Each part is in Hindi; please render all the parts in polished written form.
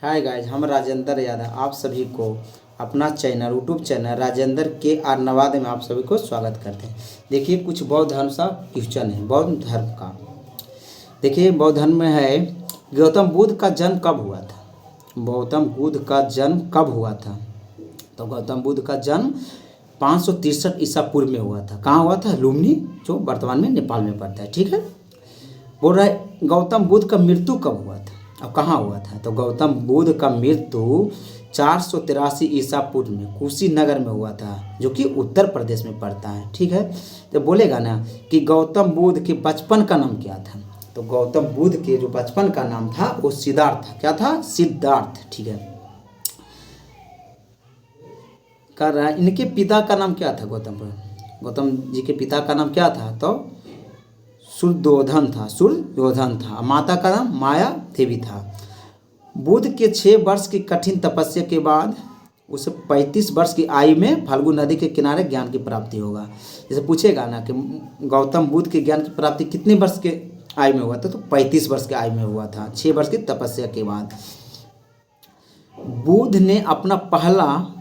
हाय गाइज, हम राजेंद्र यादव आप सभी को अपना चैनल यूट्यूब चैनल राजेंद्र के आर नवाद में आप सभी को स्वागत करते हैं। देखिए, कुछ बौद्ध धर्म सा क्वेश्चन है बौद्ध धर्म का। देखिए, बौद्ध धर्म में है गौतम बुद्ध का जन्म कब हुआ था। गौतम बुद्ध का जन्म कब हुआ था? तो गौतम बुद्ध का जन्म 563 ईसा पूर्व में हुआ था। कहाँ हुआ था? लुम्बिनी, जो वर्तमान में नेपाल में पड़ता है। ठीक है। बोल रहा है गौतम बुद्ध का मृत्यु कब हुआ था, अब कहाँ हुआ था? तो गौतम बुद्ध का मृत्यु 483 ईसा पूर्व में कुशीनगर में हुआ था, जो कि उत्तर प्रदेश में पड़ता है। ठीक है। तो बोलेगा ना कि गौतम बुद्ध के बचपन का नाम क्या था। तो गौतम बुद्ध के जो बचपन का नाम था वो सिद्धार्थ था। क्या था? सिद्धार्थ। ठीक है। कर रहा है इनके पिता का नाम क्या था? गौतम जी के पिता का नाम क्या था? तो सूर्योधन था। माता का नाम माया देवी था। बुद्ध के 6 वर्ष की कठिन तपस्या के बाद उसे 35 वर्ष की आयु में फाल्गु नदी के किनारे ज्ञान की प्राप्ति होगा। जैसे पूछेगा ना कि गौतम बुद्ध के ज्ञान की प्राप्ति कितने वर्ष के आयु में हुआ था, तो 35 वर्ष के आयु में हुआ था, 6 वर्ष की तपस्या के बाद। बुद्ध ने अपना पहला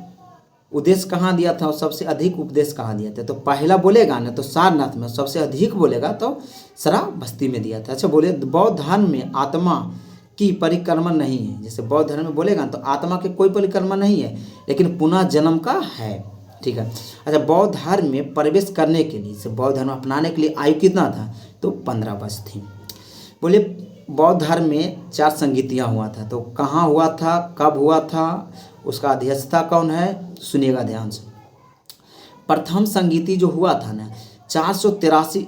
उपदेश कहाँ दिया था और सबसे अधिक उपदेश कहाँ दिया था? तो पहला बोलेगा ना तो सारनाथ में, सबसे अधिक बोलेगा तो श्रावस्ती में दिया था। अच्छा, बोले बौद्ध धर्म में आत्मा की परिक्रमा नहीं है। जैसे बौद्ध धर्म में बोलेगा ना तो आत्मा के कोई परिक्रमा नहीं है, लेकिन पुनः जन्म का है। ठीक है। अच्छा, बौद्ध धर्म में प्रवेश करने के लिए, जैसे बौद्ध धर्म अपनाने के लिए आयु कितना था? तो 15 वर्ष थी। बोले बौद्ध धर्म में 4 संगीतियाँ हुआ था। तो कहाँ हुआ था, कब हुआ था, उसका अध्यक्षता कौन है? सुनिएगा ध्यान से। प्रथम संगीति जो हुआ था ना 483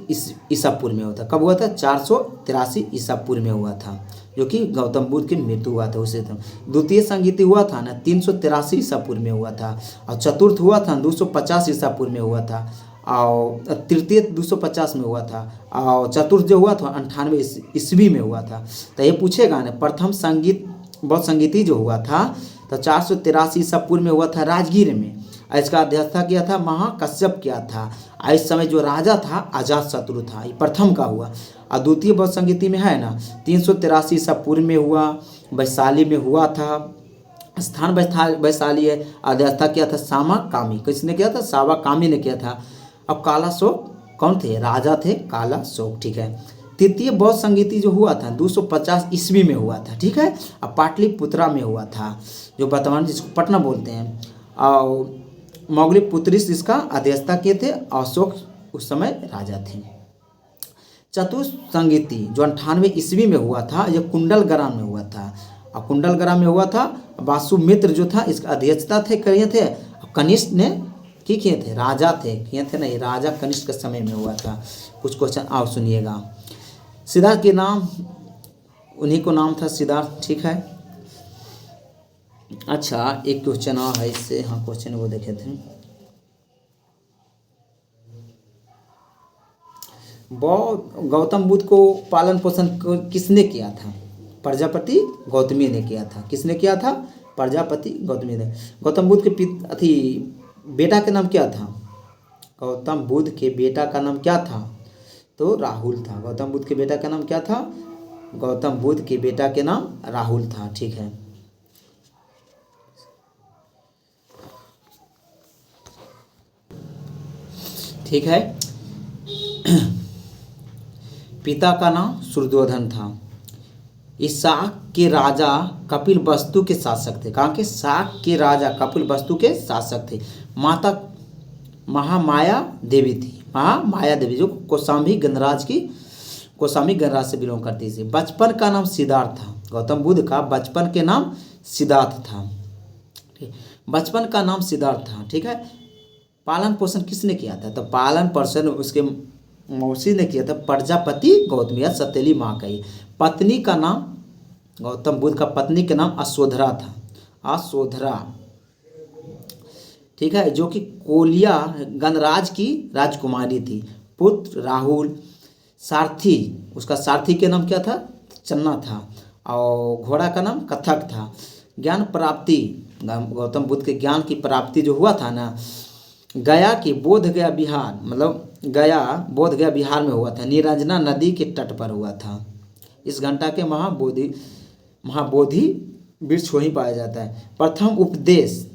ईसा पूर्व में हुआ था। कब हुआ था? 483 ईसा पूर्व में हुआ था, जो कि गौतम बुद्ध की मृत्यु हुआ था उसे। द्वितीय संगीति हुआ था ना 383 ईसा पूर्व में हुआ था। और चतुर्थ हुआ था 250 ईसा पूर्व में हुआ था। और तृतीय 250 में हुआ था। और चतुर्थ जो हुआ था 98 ईस्वी में हुआ था। तो ये पूछेगा ना प्रथम बौद्ध संगीति जो हुआ था तो 483 ईसा पूर्व में हुआ था राजगीर में। इसका अध्यक्षता किया था महाकश्यप किया था। इस समय जो राजा था अजातशत्रु था। ये प्रथम का हुआ। और द्वितीय बौद्ध संगीति में है ना 383 ईसा पूर्व में हुआ, वैशाली में हुआ था। स्थान वैशाली है। अध्यक्षता किया था सामा कामी। किसने किया था? सावा कामी ने किया था। अब काला शोक कौन थे? राजा थे काला शोक। ठीक है। तृतीय बौद्ध संगीति जो हुआ था 250 ईस्वी में हुआ था। ठीक है। अब पाटलिपुत्रा में हुआ था, जो वर्तमान जिसको पटना बोलते हैं। और मौगली इसका अध्यक्षता किए थे। अशोक उस समय राजा थे। चतुर्थ संगीति जो 98 ईस्वी में हुआ था, यह कुंडलग्राम में हुआ था। और कुंडलग्राम में हुआ था। वासुमित्र जो था इसका अध्यक्षता किए थे। कनिष्ठ ने किए थे, राजा थे, किए थे नहीं, राजा कनिष्ठ के समय में हुआ था। कुछ क्वेश्चन आओ सुनिएगा। सिद्धार्थ के नाम, उन्हीं को नाम था सिद्धार्थ। ठीक है। अच्छा, एक क्वेश्चन और है इससे, हाँ क्वेश्चन वो देखे थे। गौतम बुद्ध को पालन पोषण किसने किया था? प्रजापति गौतमी ने किया था। किसने किया था? प्रजापति गौतमी ने। गौतम बुद्ध के बेटा के नाम क्या था? गौतम बुद्ध के बेटा का नाम क्या था? तो राहुल था। गौतम बुद्ध के बेटा का नाम क्या था? गौतम बुद्ध के बेटा के नाम राहुल था। ठीक है। ठीक है। पिता का नाम सूर्योधन था। इस शाक के राजा कपिल वस्तु के शासक थे। कहाँ के? शाक के राजा कपिल वस्तु के शासक थे। माता महामाया देवी थी। महामाया देवी जो कौशाम्बी गणराज से बिलोंग करती थी। बचपन का नाम सिद्धार्थ था। गौतम बुद्ध का बचपन के नाम सिद्धार्थ था। बचपन का नाम सिद्धार्थ था। ठीक है। पालन पोषण किसने किया था? तो पालन पोषण उसके मौसी ने किया था, प्रजापति गौतमी या सतीली माँ का ही। पत्नी का नाम, गौतम बुद्ध का पत्नी का नाम अशोधरा था। अशोधरा। ठीक है। जो कि कोलिया गणराज की राजकुमारी थी। पुत्र राहुल। सारथी, उसका सारथी के नाम क्या था? चन्ना था। और घोड़ा का नाम कथक था। ज्ञान प्राप्ति, गौतम बुद्ध के ज्ञान की प्राप्ति जो हुआ था ना गया की बोध गया बिहार, मतलब गया बोध गया बिहार में हुआ था। निरंजना नदी के तट पर हुआ था। इस घंटा के महाबोधि वृक्ष वहीं पाया जाता है। प्रथम उपदेश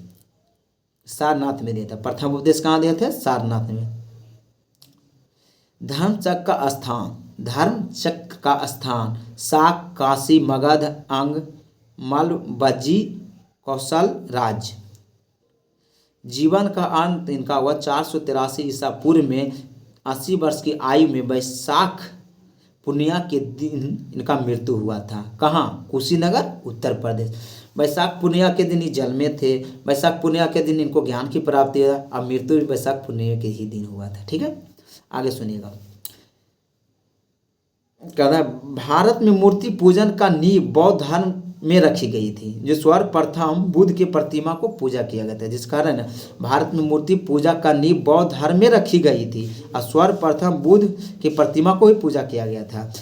सारनाथ में दिया था। प्रथम उपदेश कहाँ दिए थे? सारनाथ में। धर्मचक्र का स्थान, धर्मचक्र का स्थान साक, काशी, मगध, अंग, मल, बज्जी, कौशल राज्य। जीवन का अंत इनका हुआ 483 ईसा पूर्व में। 80 वर्ष की आयु में वैशाख पूर्णिमा के दिन इनका मृत्यु हुआ था। कहाँ? कुशीनगर, उत्तर प्रदेश। वैशाख पूर्णिमा के दिन ही जन्मे थे, वैशाख पूर्णिमा के दिन इनको ज्ञान की प्राप्ति हुआ, अब मृत्यु भी वैशाख पूर्णिमा के ही दिन हुआ था। ठीक है, आगे सुनिएगा। कहता है भारत में मूर्ति पूजन का नींव बौद्ध धर्म में रखी गई थी, जो सर्वप्रथम बुद्ध की प्रतिमा को पूजा किया गया था। जिस कारण भारत में मूर्ति पूजा का नींव बौद्ध धर्म में रखी गई थी और सर्वप्रथम बुद्ध की प्रतिमा को ही पूजा किया गया था।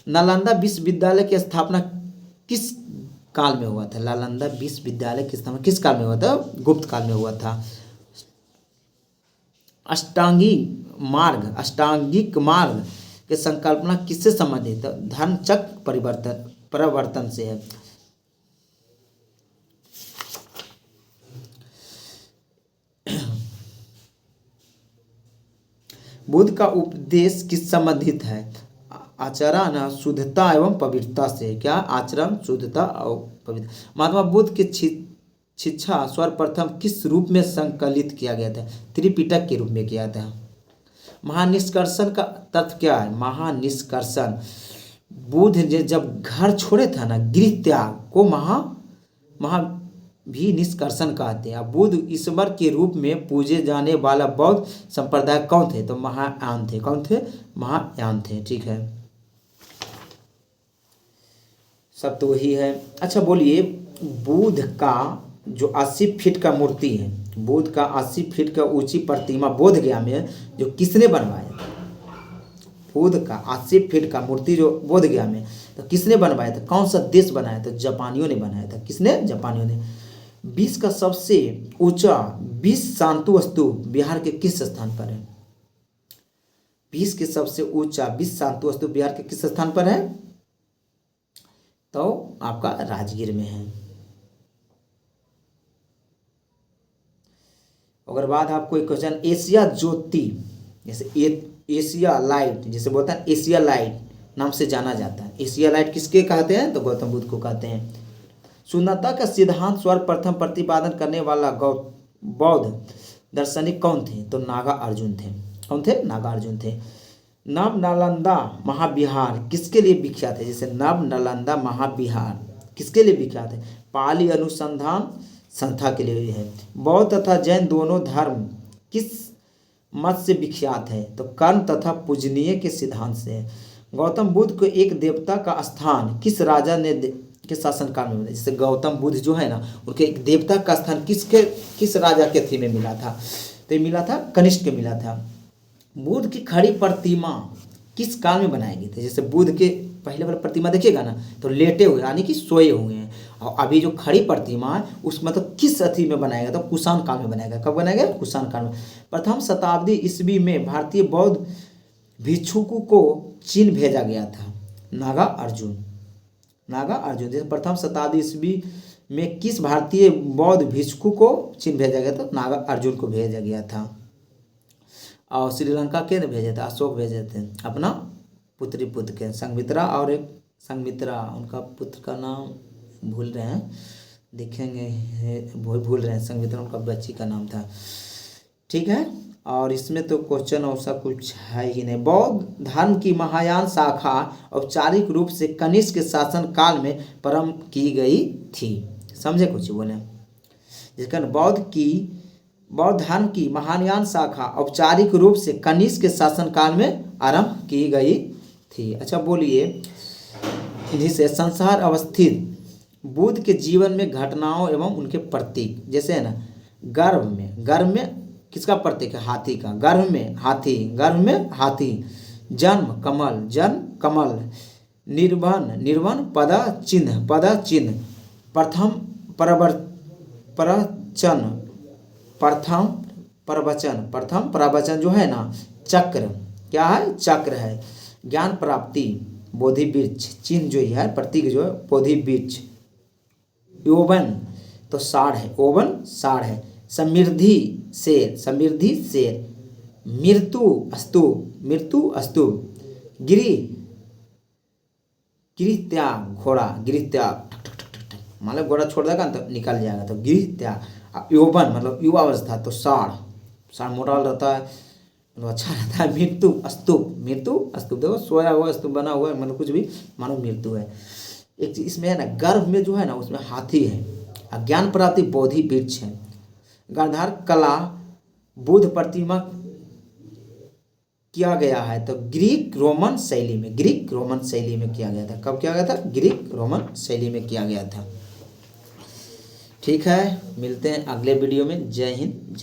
नालंदा विश्वविद्यालय की स्थापना किस काल में हुआ था? नालंदा विश्वविद्यालय की स्थापना किस काल में हुआ था? गुप्त काल में हुआ था। अष्टांगिक मार्ग की संकल्पना किससे संबंधित है? धर्मचक्र परिवर्तन से है। बुद्ध का उपदेश किस संबंधित है? आचरण, शुद्धता एवं पवित्रता से। क्या? आचरण, शुद्धता और पवित्रता। महात्मा बुद्ध की शिक्षा सर्वप्रथम किस रूप में संकलित किया गया था? त्रिपिटक के रूप में किया था। महानिष्कर्षण का तथ्य क्या है? महानिष्कर्षण, बुद्ध ने जब घर छोड़े था ना, गृह त्याग को महा भी निष्कर्षण कहते हैं। बुद्ध ईश्वर के रूप में पूजे जाने वाला बौद्ध संप्रदाय कौन थे? तो महायान थे। कौन थे? महायान थे। ठीक है, सब तो वही है। अच्छा बोलिए, बुद्ध का जो 80 फीट का मूर्ति है, बुद्ध का 80 फीट का ऊंची प्रतिमा बोध गया में जो किसने बनवाया? बुद्ध का 80 फीट का मूर्ति जो बोध गया में तो किसने बनवाया था? कौन सा देश बनाया था? जापानियों ने बनाया था। किसने? जापानियों ने। विश्व का सबसे ऊंचा विश्व शांतु स्तूप बिहार के किस स्थान पर है? विश्व के सबसे ऊंचा विश्व शांतु स्तूप बिहार के किस स्थान पर है? तो आपका राजगीर में है। अगर बाद आपको एक क्वेश्चन, एशिया ज्योति जैसे एशिया लाइट जैसे बोलता है, एशिया लाइट नाम से जाना जाता है। एशिया लाइट किसके कहते हैं? तो गौतम बुद्ध को कहते हैं। शून्यता का सिद्धांत सर्वप्रथम प्रतिपादन करने वाला बौद्ध दार्शनिक कौन थे? तो नागा अर्जुन थे। कौन थे? नागा अर्जुन थे। नव नालंदा महाविहार किसके लिए विख्यात है? जैसे नव नालंदा महाविहार किसके लिए विख्यात है? पाली अनुसंधान संस्था के लिए है। बौद्ध तथा जैन दोनों धर्म किस मत से विख्यात है? तो कर्म तथा पूजनीय के सिद्धांत से है। गौतम बुद्ध को एक देवता का स्थान किस राजा ने के शासनकाल में मिला? जैसे गौतम बुद्ध जो है ना, उनके एक देवता का स्थान किस राजा के थी में मिला था? तो मिला था कनिष्क के मिला था। बुद्ध की खड़ी प्रतिमा किस काल में बनाई गई थी? जैसे बुद्ध के पहले वाला प्रतिमा देखिएगा ना, तो लेटे हुए यानी कि सोए हुए हैं। और अभी जो खड़ी प्रतिमा है उस मतलब किस अथी में बनाया गया? तो कुषाण काल में बनाया गया। कब बनाया गया? कुषाण काल में। प्रथम शताब्दी ईस्वी में भारतीय बौद्ध भिक्षुकों को चीन भेजा गया था। नागा अर्जुन जैसे प्रथम शताब्दी ईस्वी में किस भारतीय बौद्ध भिक्षुक को चीन भेजा गया था? नागा अर्जुन को भेजा गया था। और श्रीलंका के भेजे थे? अशोक भेजे थे अपना पुत्र के, संघमित्रा और एक संघमित्रा, उनका पुत्र का नाम भूल रहे हैं, देखेंगे भूल रहे हैं। संघमित्रा उनका बच्ची का नाम था। ठीक है, और इसमें तो क्वेश्चन ऐसा कुछ है ही नहीं। बौद्ध धर्म की महायान शाखा औपचारिक रूप से कनिष्क के शासन काल में प्रारंभ की गई थी। समझे? कुछ बोले जिसका बौद्ध धर्म की महायान शाखा औपचारिक रूप से कनिष्क के शासनकाल में आरंभ की गई थी। अच्छा बोलिए, इन्हीं से संसार अवस्थित बुद्ध के जीवन में घटनाओं एवं उनके प्रतीक, जैसे है ना, गर्भ में किसका प्रतीक है? हाथी का। गर्भ में हाथी, जन्म कमल, निर्वन पद चिन्ह, प्रथम प्रवचन जो है ना, चक्र, क्या है? चक्र है। ज्ञान प्राप्ति, बोधि वृक्ष, चिन्ह जो है प्रतीक जो है बोधि वृक्ष। यौवन तो साढ़ है, यौवन साढ़ है। समृद्धि शेर, समृद्धि शेर। मृत्यु अस्तु, मृत्यु अस्तु। गिरि, गिरि त्याग घोड़ा, गिरि त्याग ठक ठक ठक ठक ठक, मतलब घोड़ा छोड़ देगा ना तो निकल जाएगा, तो गिरि त्याग। यौवन मतलब युवा अवस्था तो साढ़, साढ़ मोटा रहता है, मतलब अच्छा रहता है। मृत्यु स्तूप, मृत्यु स्तूप, देखो सोया हुआ स्तूप बना हुआ है, मतलब कुछ भी मानो मृत्यु है। एक चीज इसमें है ना, गर्भ में जो है ना उसमें हाथी है। अज्ञान प्राप्ति बोधि वृक्ष है। गांधार कला बुद्ध प्रतिमा किया गया है तो ग्रीक रोमन शैली में, ग्रीक रोमन शैली में किया गया था। कब किया गया था? ग्रीक रोमन शैली में किया गया था। ठीक है, मिलते हैं अगले वीडियो में। जय हिंद।